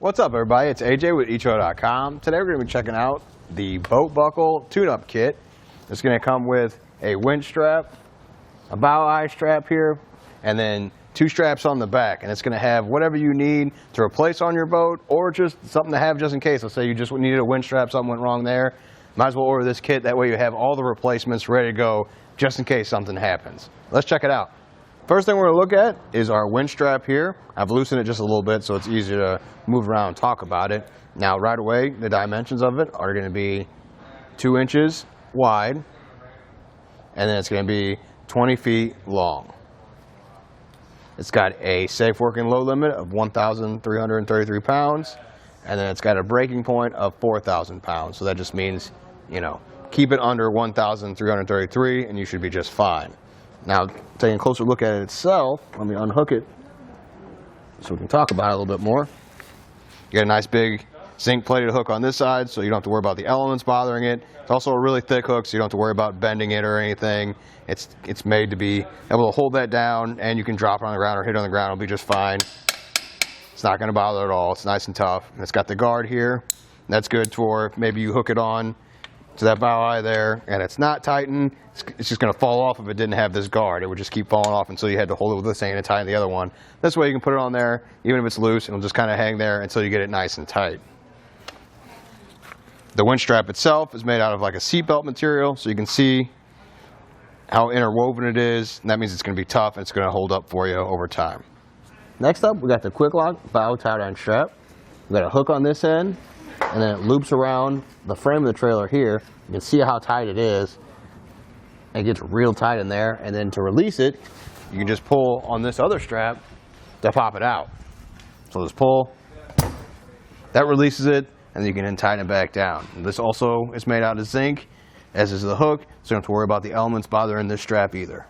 What's up, everybody? It's AJ with etrailer.com. Today we're going to be checking out the BoatBuckle Tune-Up Kit. It's going to come with a winch strap, a bow eye strap here, and then two straps on the back. And it's going to have whatever you need to replace on your boat, or just something to have just in case. Let's say you just needed a winch strap, something went wrong there. Might as well order this kit. That way you have all the replacements ready to go just in case something happens. Let's check it out. First thing we're going to look at is our winch strap here. I've loosened it just a little bit so it's easier to move around and talk about it. Now right away, the dimensions of it are going to be 2 inches wide, and then it's going to be 20 feet long. It's got a safe working load limit of 1,333 pounds, and then it's got a breaking point of 4,000 pounds. So that just means, keep it under 1,333 and you should be just fine. Now, taking a closer look at it itself, let me unhook it so we can talk about it a little bit more. You got a nice big zinc plated hook on this side, so you don't have to worry about the elements bothering it. It's also a really thick hook, so you don't have to worry about bending it or anything. It's made to be able to hold that down, and you can drop it on the ground or hit it on the ground. It'll be just fine. It's not going to bother at all. It's nice and tough. And it's got the guard here. That's good for if maybe you hook it on to that bow eye there, and it's not tightened. It's just going to fall off if it didn't have this guard. It would just keep falling off until you had to hold it with this thing and tighten the other one. This way you can put it on there, even if it's loose, it'll just kind of hang there until you get it nice and tight. The winch strap itself is made out of like a seatbelt material, so you can see how interwoven it is, and that means it's going to be tough and it's going to hold up for you over time. Next up, we got the quick lock bow tie down strap. We got a hook on this end, and then it loops around the frame of the trailer here. You can see how tight it is. It gets real tight in there, and then to release it, you can just pull on this other strap to pop it out. So just pull, that releases it, and then you can then tighten it back down. And this also is made out of zinc, as is the hook, so you don't have to worry about the elements bothering this strap either.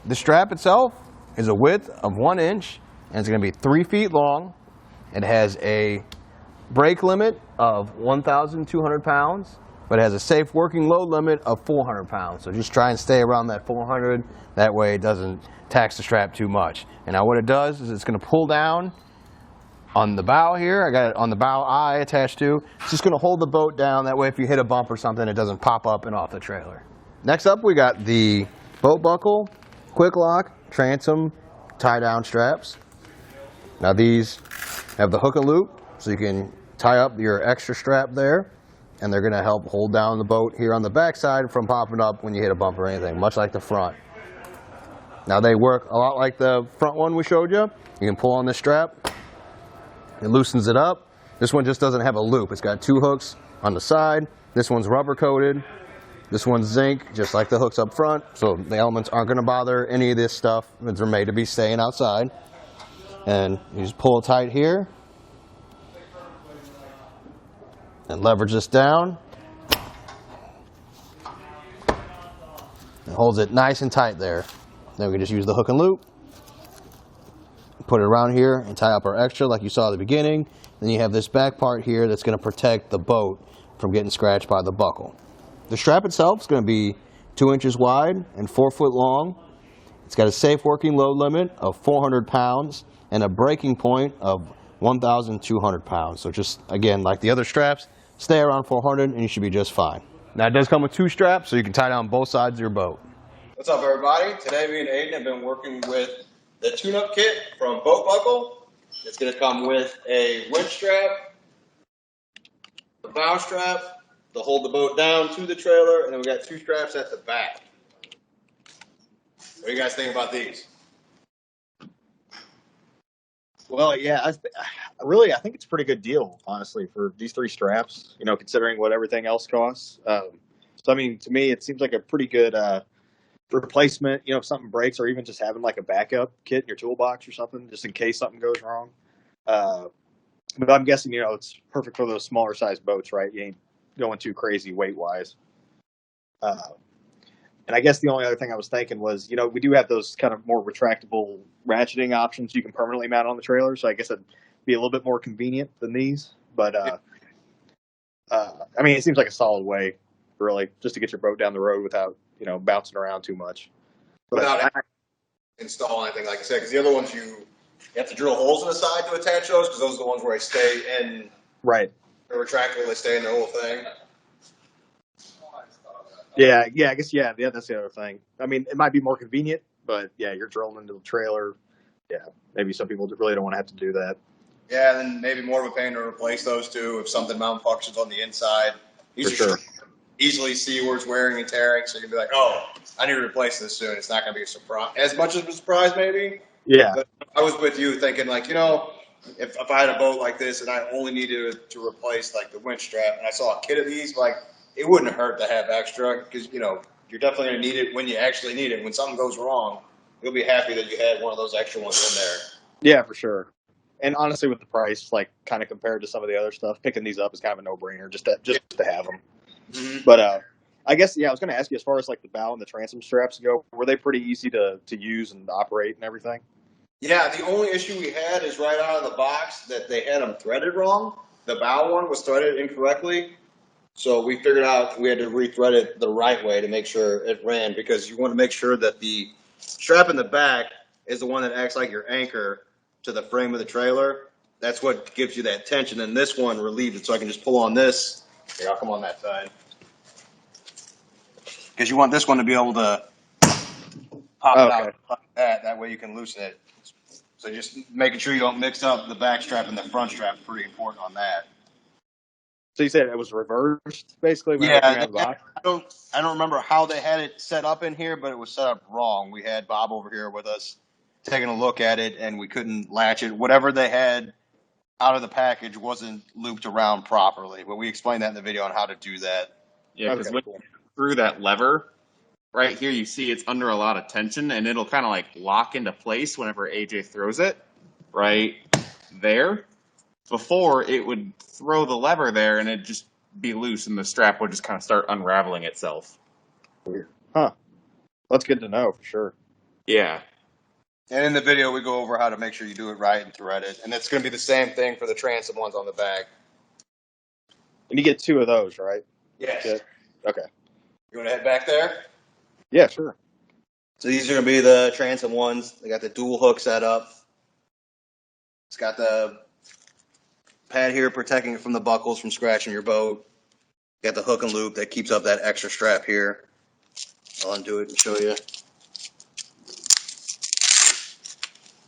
The strap itself is a width of 1 inch, and it's going to be 3 feet long. It has a brake limit of 1,200 pounds, but it has a safe working load limit of 400 pounds. So just try and stay around that 400. That way it doesn't tax the strap too much. And now what it does is it's going to pull down on the bow here. I got it on the bow eye attached to. It's just going to hold the boat down. That way if you hit a bump or something, it doesn't pop up and off the trailer. Next up, we got the BoatBuckle Quick Lock Transom tie down straps. Now these have the hook and loop, so you can tie up your extra strap there, and they're going to help hold down the boat here on the back side from popping up when you hit a bump or anything, much like the front. Now they work a lot like the front one we showed you. You can pull on this strap, it loosens it up. This one just doesn't have a loop. It's got 2 hooks on the side. This one's rubber coated. This one's zinc, just like the hooks up front, so the elements aren't going to bother any of this stuff. They're made to be staying outside. And you just pull it tight here and leverage this down. It holds it nice and tight there. Then we can just use the hook and loop, put it around here and tie up our extra like you saw at the beginning. Then you have this back part here that's going to protect the boat from getting scratched by the buckle. The strap itself is going to be 2 inches wide and 4 foot long. It's got a safe working load limit of 400 pounds and a breaking point of 1,200 pounds. So just, again, like the other straps, stay around 400 and you should be just fine. Now it does come with 2 straps, so you can tie down both sides of your boat. What's up, everybody? Today me and Aiden have been working with the tune-up kit from BoatBuckle. It's going to come with a winch strap, a bow strap to hold the boat down to the trailer, and then we got 2 straps at the back. What do you guys think about these? Well, yeah, I think it's a pretty good deal, honestly, for these 3 straps, considering what everything else costs. So, I mean, to me, it seems like a pretty good replacement, if something breaks, or even just having like a backup kit in your toolbox or something, just in case something goes wrong. But I'm guessing, it's perfect for those smaller size boats, right? You ain't going too crazy weight-wise. And I guess the only other thing I was thinking was, we do have those kind of more retractable ratcheting options you can permanently mount on the trailer. So I guess it'd be a little bit more convenient than these. But, I mean, it seems like a solid way, really, just to get your boat down the road without, bouncing around too much. Without installing anything, like I said, because the other ones you You have to drill holes in the side to attach those because those are the ones where they stay in. Right. The retractable, they stay in the whole thing. Yeah, I guess, that's the other thing. I mean, it might be more convenient, but yeah, you're drilling into the trailer. Yeah, maybe some people really don't want to have to do that. Yeah, and then maybe more of a pain to replace those two if something malfunctions on the inside. For sure. Easily see where it's wearing and tearing, so you can be like, oh, I need to replace this soon. It's not going to be a surprise. As much as a surprise, maybe. Yeah. But I was with you thinking, like, if I had a boat like this and I only needed to replace, like, the winch strap, and I saw a kit of these, like, it wouldn't hurt to have extra because, you're definitely going to need it when you actually need it. When something goes wrong, you'll be happy that you had one of those extra ones in there. Yeah, for sure. And honestly, with the price, like, kind of compared to some of the other stuff, picking these up is kind of a no-brainer just to have them. Mm-hmm. But I guess, I was going to ask you, as far as, like, the bow and the transom straps go, were they pretty easy to use and operate and everything? Yeah, the only issue we had is right out of the box that they had them threaded wrong. The bow one was threaded incorrectly. So we figured out we had to rethread it the right way to make sure it ran, because you want to make sure that the strap in the back is the one that acts like your anchor to the frame of the trailer. That's what gives you that tension. And this one relieves it, so I can just pull on this. Here, I'll come on that side. Because you want this one to be able to pop it out like that. That way you can loosen it. So just making sure you don't mix up the back strap and the front strap is pretty important on that. So you said it was reversed, basically? Yeah, I don't remember how they had it set up in here, but it was set up wrong. We had Bob over here with us taking a look at it, and we couldn't latch it. Whatever they had out of the package wasn't looped around properly, but we explained that in the video on how to do that. Yeah, because when you through that lever, right here you see it's under a lot of tension, and it'll kind of like lock into place whenever AJ throws it, right there. Before, it would throw the lever there, and it'd just be loose, and the strap would just kind of start unraveling itself. Weird. Huh. That's good to know, for sure. Yeah. And in the video, we go over how to make sure you do it right and thread it. And it's going to be the same thing for the transom ones on the back. And you get 2 of those, right? Yes. Okay. You want to head back there? Yeah, sure. So these are going to be the transom ones. They got the dual hook set up. It's got the pad here protecting it from the buckles from scratching your boat. Got the hook and loop that keeps up that extra strap here. I'll undo it and show you.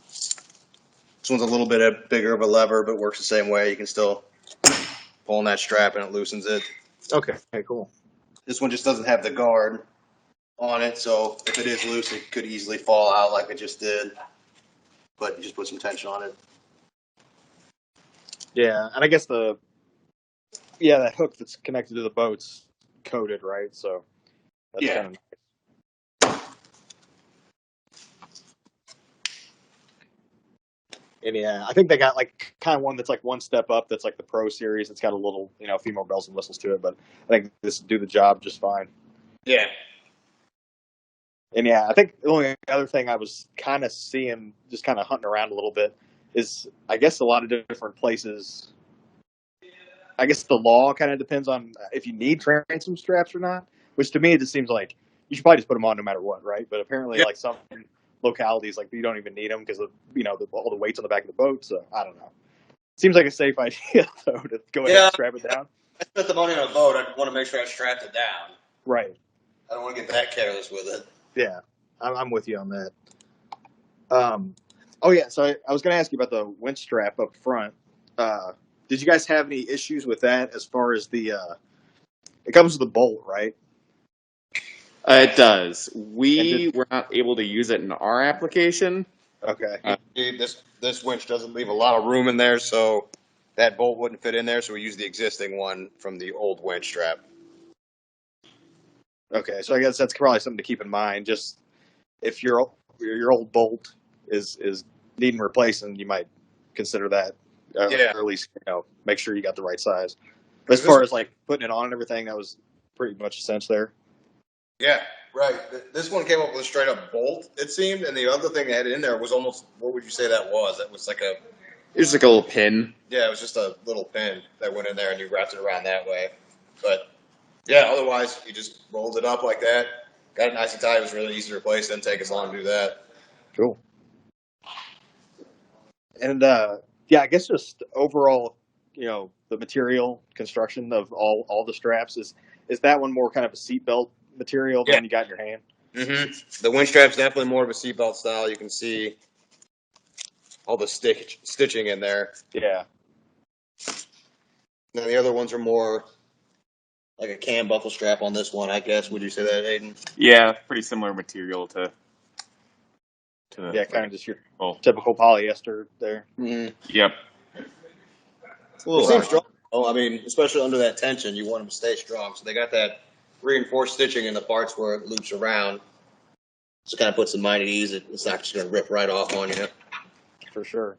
This one's a little bit bigger of a lever, but works the same way. You can still pull on that strap and it loosens it. Okay, cool. This one just doesn't have the guard on it, so if it is loose, it could easily fall out like it just did. But you just put some tension on it. Yeah, and I guess that hook that's connected to the boat's coated, right? So that's kind of nice. And yeah, I think they got like kind of one that's like one step up. That's like the Pro Series. It's got a little, a few more bells and whistles to it, but I think this will do the job just fine. Yeah. And yeah, I think the only other thing I was kind of seeing, just kind of hunting around a little bit, is I guess a lot of different places. I guess the law kind of depends on if you need transom straps or not, which to me it just seems like you should probably just put them on no matter what, right? But apparently, like some localities, like you don't even need them because of all the weight's on the back of the boat. So I don't know. Seems like a safe idea though to go ahead and strap it down. I spent the money on a boat. I want to make sure I strapped it down. Right. I don't want to get that careless with it. Yeah, I'm with you on that. Oh yeah, so I was going to ask you about the winch strap up front. Did you guys have any issues with that as far as the? It comes with a bolt, right? It does. We were not able to use it in our application. Okay. This winch doesn't leave a lot of room in there, so that bolt wouldn't fit in there. So we use the existing one from the old winch strap. Okay, so I guess that's probably something to keep in mind. Just if your old bolt is needing replacing, you might consider that. Or at least make sure you got the right size. But as far as like putting it on and everything, that was pretty much a cinch there. Yeah, right. This one came up with a straight up bolt, it seemed, and the other thing they had in there was almost, what would you say that was? It was like it was like a little pin. Yeah, it was just a little pin that went in there, and you wrapped it around that way. But yeah, otherwise you just rolled it up like that, got it nice and tight. It was really easy to replace. Didn't take as long to do that. Cool. And yeah, I guess just overall, the material construction of all the straps is that one more kind of a seatbelt material than Yeah. you got in your hand? The winch strap's definitely more of a seatbelt style. You can see all the stitching in there. Yeah. Now the other ones are more like a cam buckle strap on this one, I guess. Would you say that, Aiden? Yeah, pretty similar material to Yeah, kind of just your well, typical polyester there. Mm-hmm. yep. It seems strong. Oh, I mean, especially under that tension, you want them to stay strong. So they got that reinforced stitching in the parts where it loops around. So it kind of puts the mind at ease. It's not just going to rip right off on you. For sure.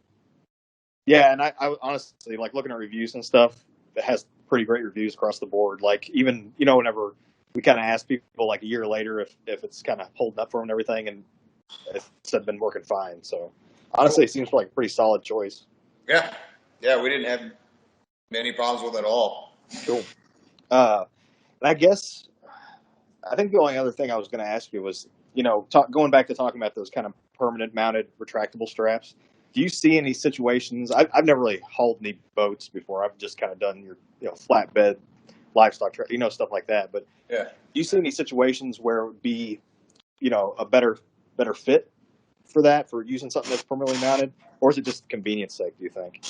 Yeah, and I honestly, like, looking at reviews and stuff, it has pretty great reviews across the board. Like, even, whenever we kind of ask people, like, a year later if it's kind of holding up for them and everything, and it's been working fine. So, honestly, it seems like a pretty solid choice. Yeah. Yeah, we didn't have many problems with it at all. Cool. I think the only other thing I was going to ask you was, going back to talking about those kind of permanent mounted retractable straps. Do you see any situations? I've never really hauled any boats before. I've just kind of done your, flatbed livestock, stuff like that. But Yeah. do you see any situations where it would be, a better fit for that, for using something that's permanently mounted, or is it just convenience sake? Do you think?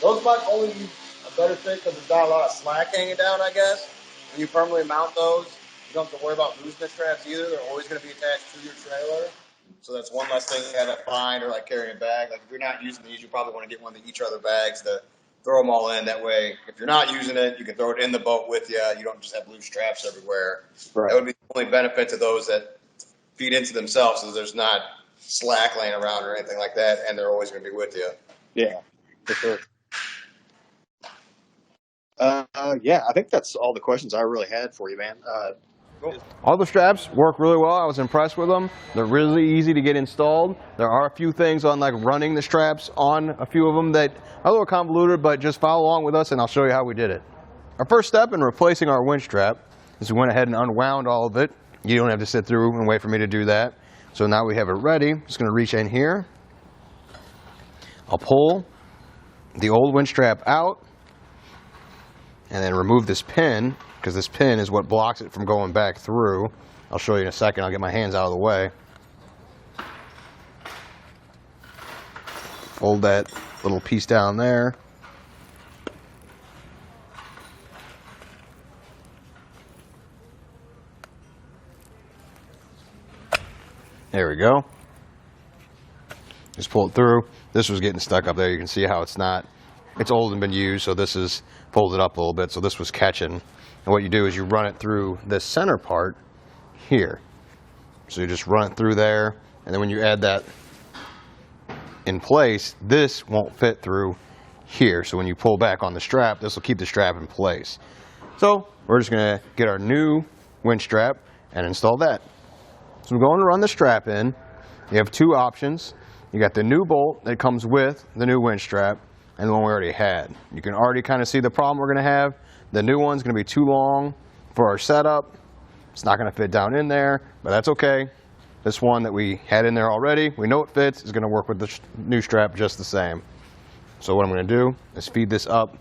Those might only be a better fit because there's not a lot of slack hanging down, I guess. When you permanently mount those, you don't have to worry about losing the straps either. They're always going to be attached to your trailer. So that's one less thing you got to find or like carrying a bag. Like if you're not using these, you probably want to get one of each other bags to throw them all in. That way, if you're not using it, you can throw it in the boat with you. You don't just have loose straps everywhere. Right. That would be the only benefit to those that feed into themselves, is there's not slack laying around or anything like that, and they're always going to be with you. Yeah, for sure. Yeah, I think that's all the questions I really had for you, man. Cool. All the straps work really well. I was impressed with them. They're really easy to get installed. There are a few things on like running the straps on a few of them that are a little convoluted, but just follow along with us and I'll show you how we did it. Our first step in replacing our winch strap is we went ahead and unwound all of it. You don't have to sit through and wait for me to do that. So now we have it ready. I'm just going to reach in here. I'll pull the old winch strap out and then remove this pin, because this pin is what blocks it from going back through. I'll show you in a second. I'll get my hands out of the way. Fold that little piece down there. There we go. Just pull it through. This was getting stuck up there. You can see how it's old and been used, so this is folded up a little bit, so this was catching. And what you do is you run it through this center part here. So you just run it through there, and then when you add that in place, this won't fit through here. So when you pull back on the strap, this will keep the strap in place. So we're just going to get our new winch strap and install that. So we're going to run the strap in. You have two options. You got the new bolt that comes with the new winch strap, and the one we already had. You can already kind of see the problem we're going to have. The new one's going to be too long for our setup. It's not going to fit down in there, but that's okay. This one that we had in there already, we know it fits, is going to work with the new strap just the same. So what I'm going to do is feed this up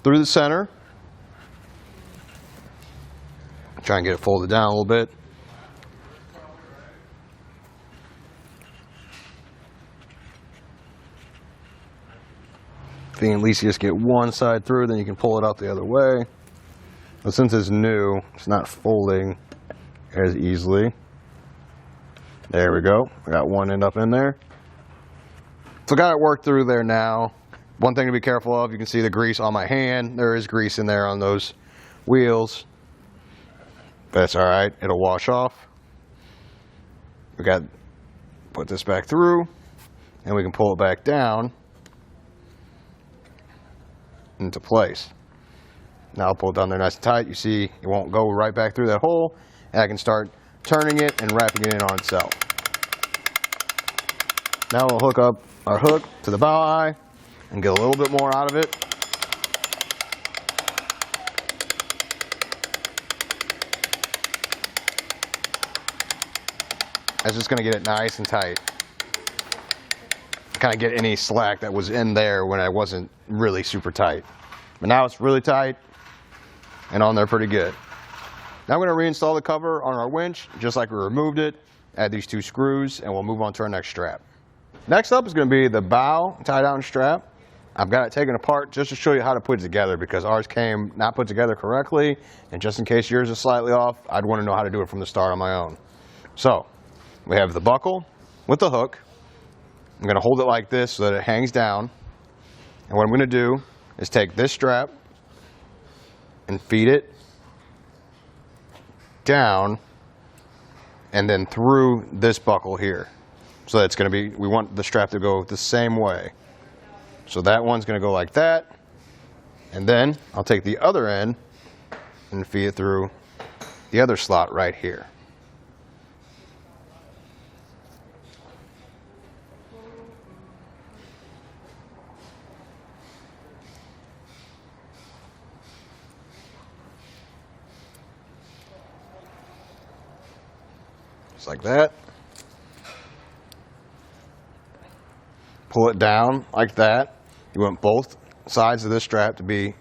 through the center. Try and get it folded down a little bit. If you can at least just get one side through, then you can pull it out the other way. But since it's new, it's not folding as easily. There we go. I got one end up in there. So got it worked through there now. One thing to be careful of, you can see the grease on my hand. There is grease in there on those wheels. That's all right. It'll wash off. We got put this back through, and we can pull it back down into place. Now I'll pull it down there nice and tight. You see it won't go right back through that hole, and I can start turning it and wrapping it in on itself. Now we'll hook up our hook to the bow eye and get a little bit more out of it. That's just going to get it nice and tight. Kind of get any slack that was in there when I wasn't really super tight. But now it's really tight and on there pretty good. Now I'm going to reinstall the cover on our winch just like we removed it. Add these 2 screws and we'll move on to our next strap. Next up is going to be the bow tie down strap. I've got it taken apart just to show you how to put it together because ours came not put together correctly, and just in case yours is slightly off, I'd want to know how to do it from the start on my own. So we have the buckle with the hook. I'm going to hold it like this so that it hangs down, and what I'm going to do is take this strap and feed it down and then through this buckle here. So that's going to be, we want the strap to go the same way. So that one's going to go like that, and then I'll take the other end and feed it through the other slot right here. Just like that. Pull it down like that. You want both sides of this strap to be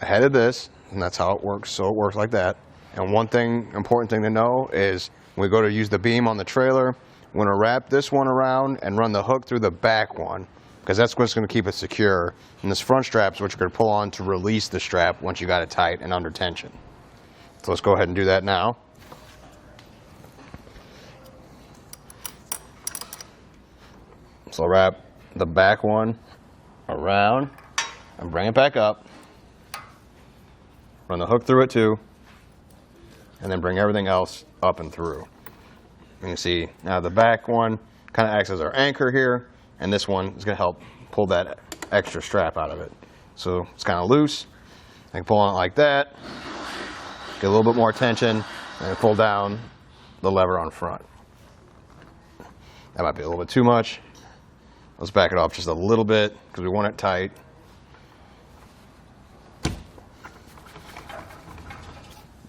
ahead of this, and that's how it works. So it works like that. And one thing, important thing to know is when we go to use the beam on the trailer, we're going to wrap this one around and run the hook through the back one, because that's what's going to keep it secure. And this front strap is what you're going to pull on to release the strap once you got it tight and under tension. So let's go ahead and do that now. So wrap the back one around and bring it back up. Run the hook through it too, and then bring everything else up and through. You can see now the back one kind of acts as our anchor here, and this one is going to help pull that extra strap out of it. So it's kind of loose. I can pull on it like that, get a little bit more tension, and pull down the lever on front. That might be a little bit too much. Let's back it off just a little bit because we want it tight.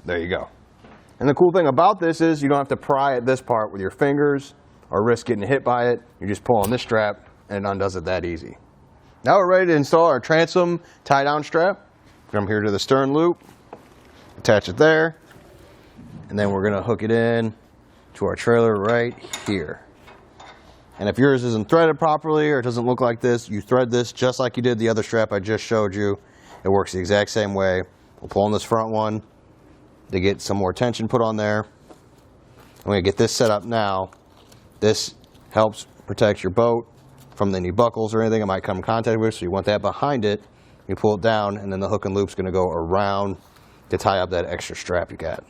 There you go. And the cool thing about this is you don't have to pry at this part with your fingers or risk getting hit by it. You just pull on this strap and it undoes it that easy. Now we're ready to install our transom tie down strap. Come here to the stern loop, attach it there, and then we're going to hook it in to our trailer right here. And if yours isn't threaded properly or it doesn't look like this, you thread this just like you did the other strap I just showed you. It works the exact same way. We'll pull on this front one to get some more tension put on there. I'm going to get this set up now. This helps protect your boat from any buckles or anything it might come in contact with, so you want that behind it. You pull it down, and then the hook and loop's going to go around to tie up that extra strap you got.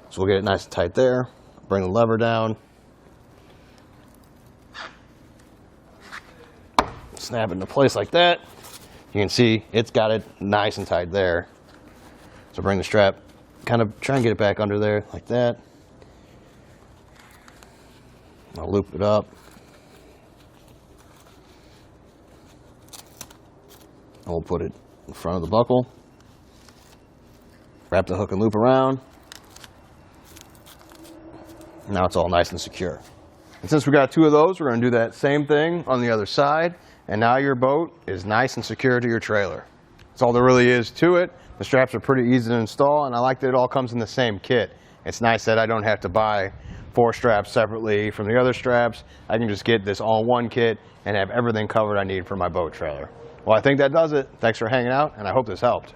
So we'll get it nice and tight there. Bring the lever down. Snap it into place like that. You can see it's got it nice and tight there. So bring the strap, kind of try and get it back under there like that. I'll loop it up. And we'll put it in front of the buckle. Wrap the hook and loop around. Now it's all nice and secure. And since we got 2 of those, we're going to do that same thing on the other side. And now your boat is nice and secure to your trailer. That's all there really is to it. The straps are pretty easy to install, and I like that it all comes in the same kit. It's nice that I don't have to buy 4 straps separately from the other straps. I can just get this all-in-one kit and have everything covered I need for my boat trailer. Well, I think that does it. Thanks for hanging out, and I hope this helped.